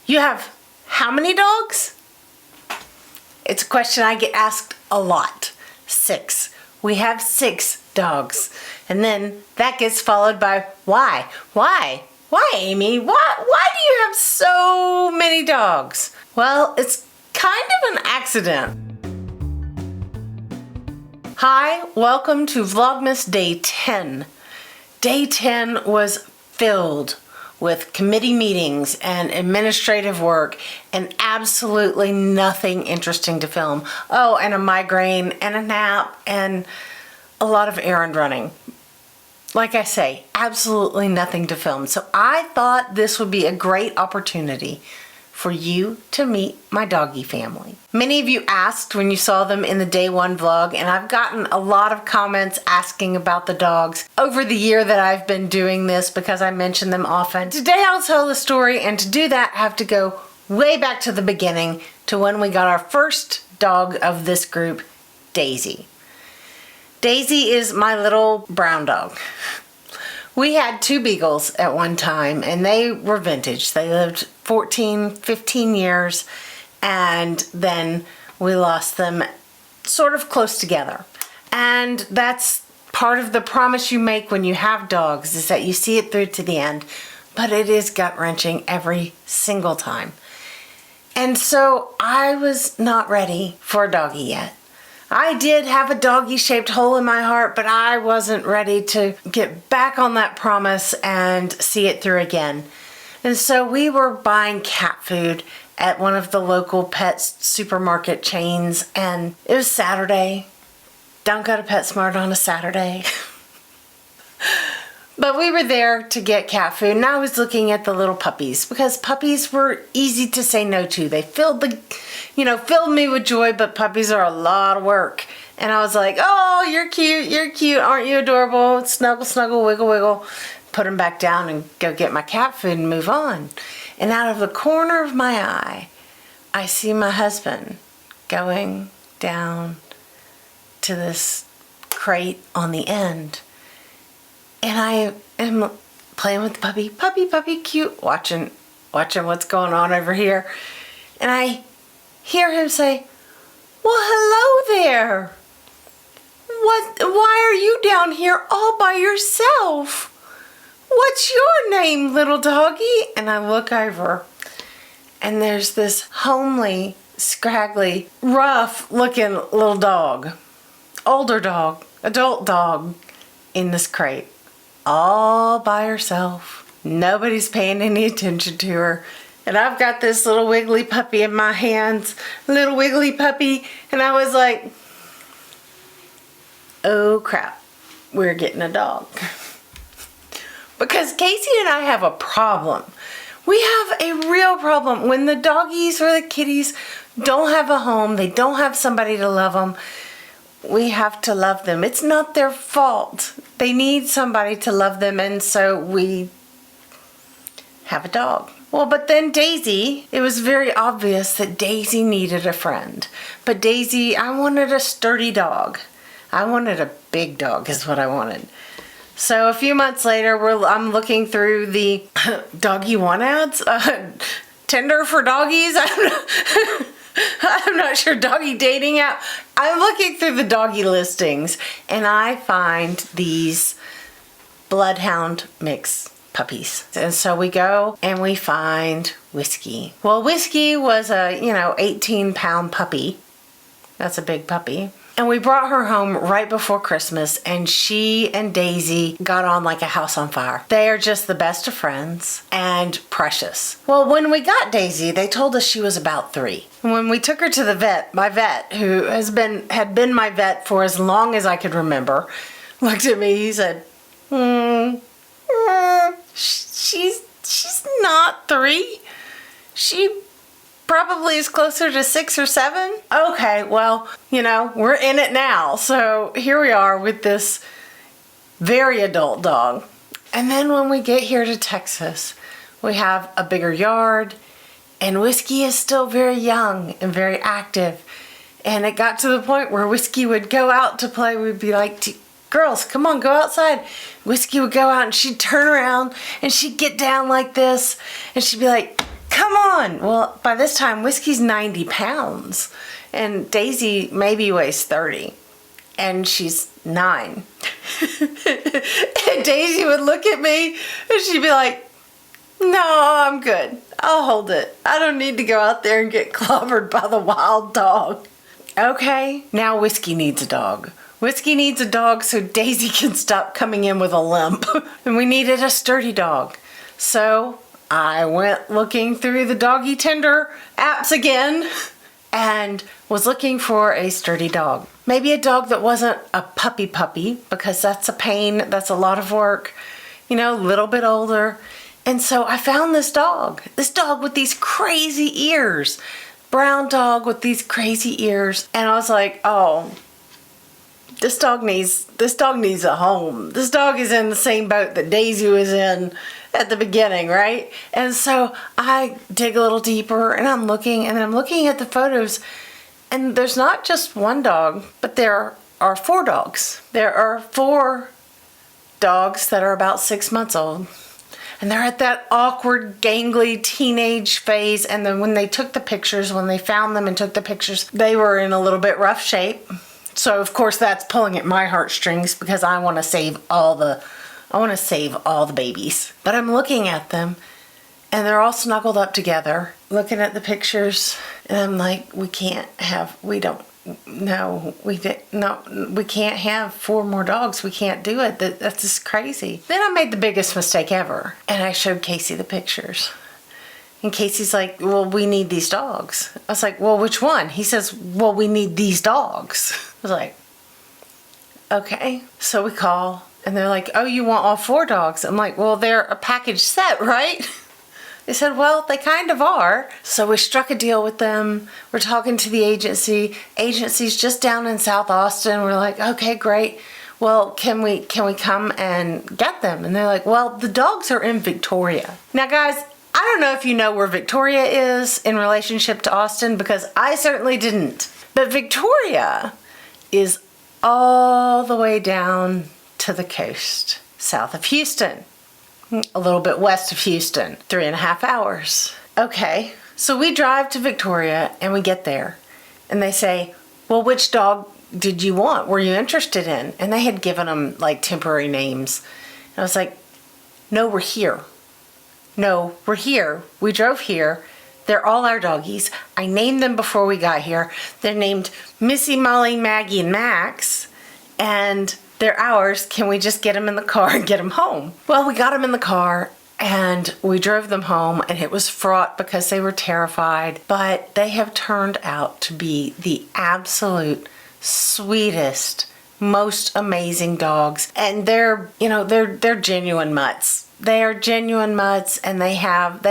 You have how many dogs? It's a question I get asked a lot. 6. We have 6 dogs. And then that gets followed by why? Why? Why, Amy? Why do you have so many dogs? Well, it's kind of an accident. Hi, welcome to Vlogmas Day 10. Day 10 was filled with committee meetings and administrative work and absolutely nothing interesting to film. Oh, and a migraine and a nap and a lot of errand running. Like I say, absolutely nothing to film. So I thought this would be a great opportunity for you to meet my doggy family. Many of you asked when you saw them in the day 1 vlog, and I've gotten a lot of comments asking about the dogs over the year that I've been doing this because I mention them often. Today I'll tell the story, and to do that I have to go way back to the beginning to when we got our first dog of this group, Daisy. Daisy is my little brown dog. We had 2 beagles at one time, and they were vintage. They lived 14, 15 years, and then we lost them sort of close together. And that's part of the promise you make when you have dogs, is that you see it through to the end, but it is gut-wrenching every single time. And so I was not ready for a doggy yet. I did have a doggy-shaped hole in my heart, but I wasn't ready to get back on that promise and see it through again. And so we were buying cat food at one of the local pet supermarket chains, and it was Saturday. Don't go to PetSmart on a Saturday. But we were there to get cat food, and I was looking at the little puppies because puppies were easy to say no to. They filled me with joy, but puppies are a lot of work. And I was like, oh, you're cute, aren't you adorable? Snuggle, snuggle, wiggle, wiggle. Put them back down and go get my cat food and move on. And out of the corner of my eye, I see my husband going down to this crate on the end. And I am playing with the puppy, puppy, cute, watching what's going on over here. And I hear him say, well, hello there. Why are you down here all by yourself? What's your name, little doggy? And I look over, and there's this homely, scraggly, rough-looking little dog, older dog, adult dog, in this crate. All by herself. Nobody's paying any attention to her. And I've got this little wiggly puppy in my hands. Little wiggly puppy. And I was like, oh crap, we're getting a dog. Because Casey and I have a problem. We have a real problem. When the doggies or the kitties don't have a home, they don't have somebody to love them, we have to love them. It's not their fault. They need somebody to love them, and so we have a dog. Well, but then Daisy, it was very obvious that Daisy needed a friend. But Daisy, I wanted a sturdy dog. I wanted a big dog is what I wanted. So a few months later, I'm looking through the Doggy One ads, Tinder for doggies. I'm not sure, doggy dating app. I'm looking through the doggy listings, and I find these bloodhound mix puppies. And so we go and we find Whiskey. Well, Whiskey was a 18-pound puppy. That's a big puppy. And we brought her home right before Christmas, and she and Daisy got on like a house on fire. They are just the best of friends and precious. Well, when we got Daisy, they told us she was about 3. And when we took her to the vet, my vet, who had been my vet for as long as I could remember, looked at me, he said, she's not 3. She probably is closer to 6 or 7. Okay, well, we're in it now. So here we are with this very adult dog. And then when we get here to Texas, we have a bigger yard, and Whiskey is still very young and very active. And it got to the point where Whiskey would go out to play. We'd be like, girls, come on, go outside. Whiskey would go out, and she'd turn around and she'd get down like this, and she'd be like, come on. Well, by this time, Whiskey's 90 pounds and Daisy maybe weighs 30 and she's 9. And Daisy would look at me and she'd be like, no, I'm good. I'll hold it. I don't need to go out there and get clobbered by the wild dog. Okay, now Whiskey needs a dog. Whiskey needs a dog so Daisy can stop coming in with a limp. And we needed a sturdy dog. So I went looking through the doggy tender apps again and was looking for a sturdy dog. Maybe a dog that wasn't a puppy because that's a pain, that's a lot of work, you know, a little bit older. And so I found this dog with these crazy ears, brown dog with these crazy ears. And I was like, oh, this dog needs a home. This dog is in the same boat that Daisy was in at the beginning, right? And so I dig a little deeper and I'm looking at the photos, and there's not just one dog, but there are 4 dogs. There are 4 dogs that are about 6 months old. And they're at that awkward, gangly teenage phase. And then when they took the pictures, when they found them and took the pictures, they were in a little bit rough shape. So of course that's pulling at my heartstrings because I want to save all the babies. But I'm looking at them and they're all snuggled up together, looking at the pictures, and I'm like, we can't have 4 more dogs. We can't do it. That's just crazy. Then I made the biggest mistake ever and I showed Casey the pictures. And Casey's like, well, we need these dogs. I was like, well, which one? He says, well, we need these dogs. I was like, okay. So we call and they're like, oh, you want all 4 dogs? I'm like, well, they're a package set, right? They said, well, they kind of are. So we struck a deal with them. We're talking to the agency. Agency's just down in South Austin. We're like, okay, great. Well, can we come and get them? And they're like, well, the dogs are in Victoria. Now, guys, I don't know if you know where Victoria is in relationship to Austin, because I certainly didn't. But Victoria is all the way down to the coast, south of Houston, a little bit west of Houston, 3.5 hours. Okay, so we drive to Victoria and we get there and they say, well, which dog did you want? Were you interested in? And they had given them like temporary names. And I was like, no, we're here. No, we're here. We drove here. They're all our doggies. I named them before we got here. They're named Missy, Molly, Maggie, and Max. And they're ours. Can we just get them in the car and get them home? Well, we got them in the car and we drove them home, and it was fraught because they were terrified. But they have turned out to be the absolute sweetest, most amazing dogs. And they're genuine mutts. They are genuine mutts, and they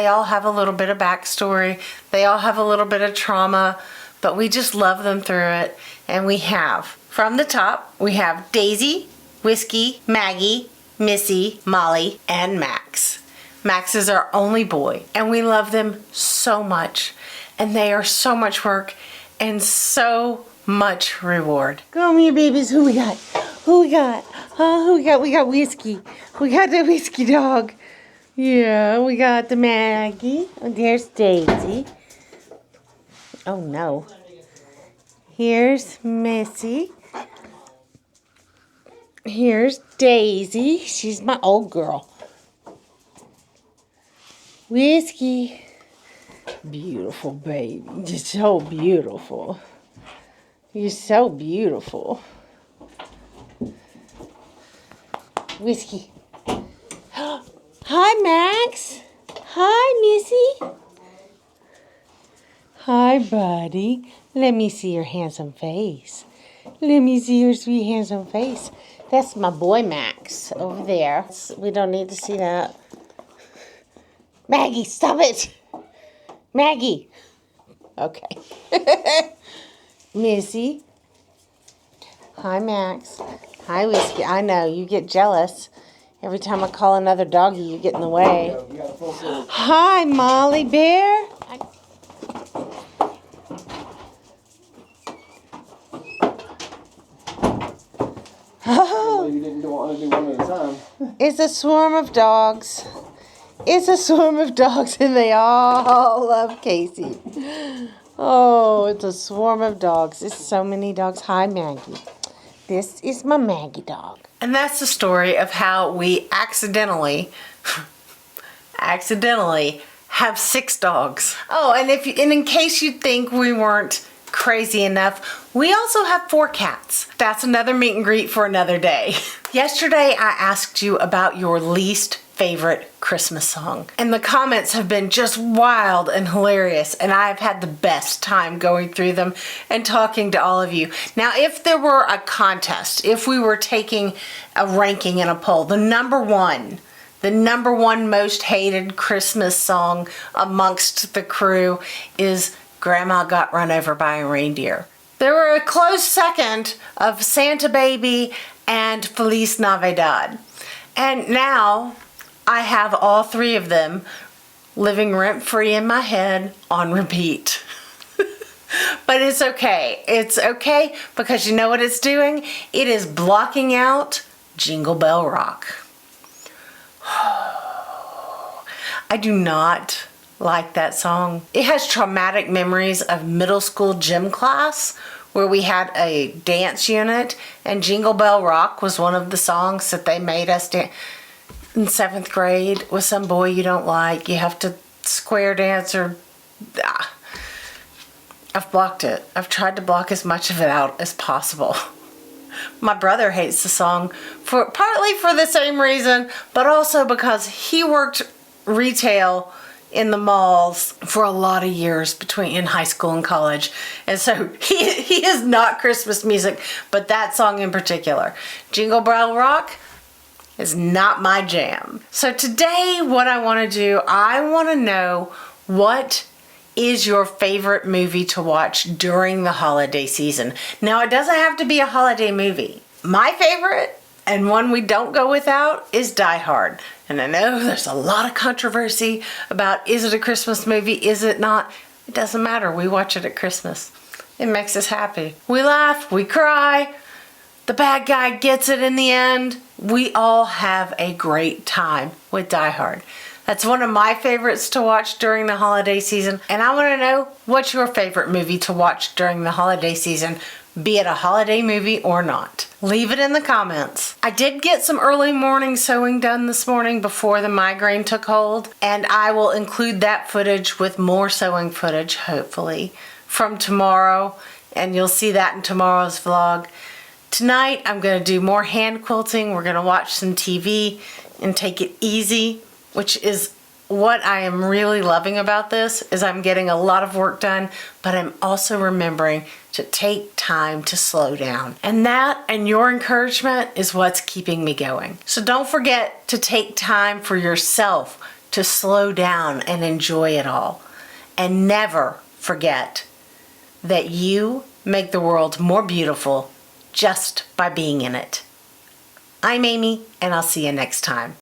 all have a little bit of backstory. They all have a little bit of trauma, but we just love them through it. And we have, from the top, we have Daisy, Whiskey, Maggie, Missy, Molly, and Max. Max is our only boy, and we love them so much. And they are so much work and so much reward. Come here, babies. Who we got? Who we got? Who we got? We got Whiskey. We got the Whiskey dog. Yeah, we got the Maggie. And there's Daisy. Oh, no. Here's Missy. Here's Daisy. She's my old girl. Whiskey. Beautiful baby. You're so beautiful. You're so beautiful. Whiskey. Hi, Max. Hi, Missy. Hi, buddy. Let me see your handsome face. Let me see your sweet, handsome face. That's my boy, Max, over there. We don't need to see that. Maggie, stop it. Maggie. Okay. Missy. Hi, Max. Hi, Whiskey. I know, you get jealous. Every time I call another doggy, you get in the way. Hi, Molly Bear. Oh, you didn't want to do one at a time. It's a swarm of dogs. It's a swarm of dogs and they all love Casey. Oh, it's a swarm of dogs. It's so many dogs. Hi, Maggie. This is my Maggie dog. And that's the story of how we accidentally have 6 dogs. Oh, and in case you think we weren't crazy enough, we also have 4 cats. That's another meet and greet for another day. Yesterday, I asked you about your least favorite Christmas song, and the comments have been just wild and hilarious, and I've had the best time going through them and talking to all of you. Now, if there were a contest, if we were taking a ranking and a poll, the number one most hated Christmas song amongst the crew is Grandma Got Run Over by a Reindeer. There were a close second of Santa Baby and Feliz Navidad. And now I have all 3 of them living rent-free in my head on repeat. But it's okay. It's okay because you know what it's doing? It is blocking out Jingle Bell Rock. I do not like that song. It has traumatic memories of middle school gym class where we had a dance unit and Jingle Bell Rock was one of the songs that they made us dance. In 7th grade with some boy you don't like, you have to square dance or... I've blocked it. I've tried to block as much of it out as possible. My brother hates the song partly for the same reason, but also because he worked retail in the malls for a lot of years in high school and college. And so he is not Christmas music, but that song in particular. Jingle Bell Rock is not my jam. So today what I want to do, I want to know what is your favorite movie to watch during the holiday season. Now it doesn't have to be a holiday movie. My favorite, and one we don't go without, is Die Hard. And I know there's a lot of controversy about is it a Christmas movie, is it not? It doesn't matter, we watch it at Christmas. It makes us happy. We laugh, we cry, the bad guy gets it in the end. We all have a great time with Die Hard. That's one of my favorites to watch during the holiday season. And I want to know, what's your favorite movie to watch during the holiday season, be it a holiday movie or not? Leave it in the comments. I did get some early morning sewing done this morning before the migraine took hold, and I will include that footage with more sewing footage, hopefully, from tomorrow, and you'll see that in tomorrow's vlog. Tonight, I'm going to do more hand quilting. We're going to watch some TV and take it easy, which is what I am really loving about this, is I'm getting a lot of work done, but I'm also remembering to take time to slow down. And that and your encouragement is what's keeping me going. So don't forget to take time for yourself to slow down and enjoy it all. And never forget that you make the world more beautiful just by being in it. I'm Amy, and I'll see you next time.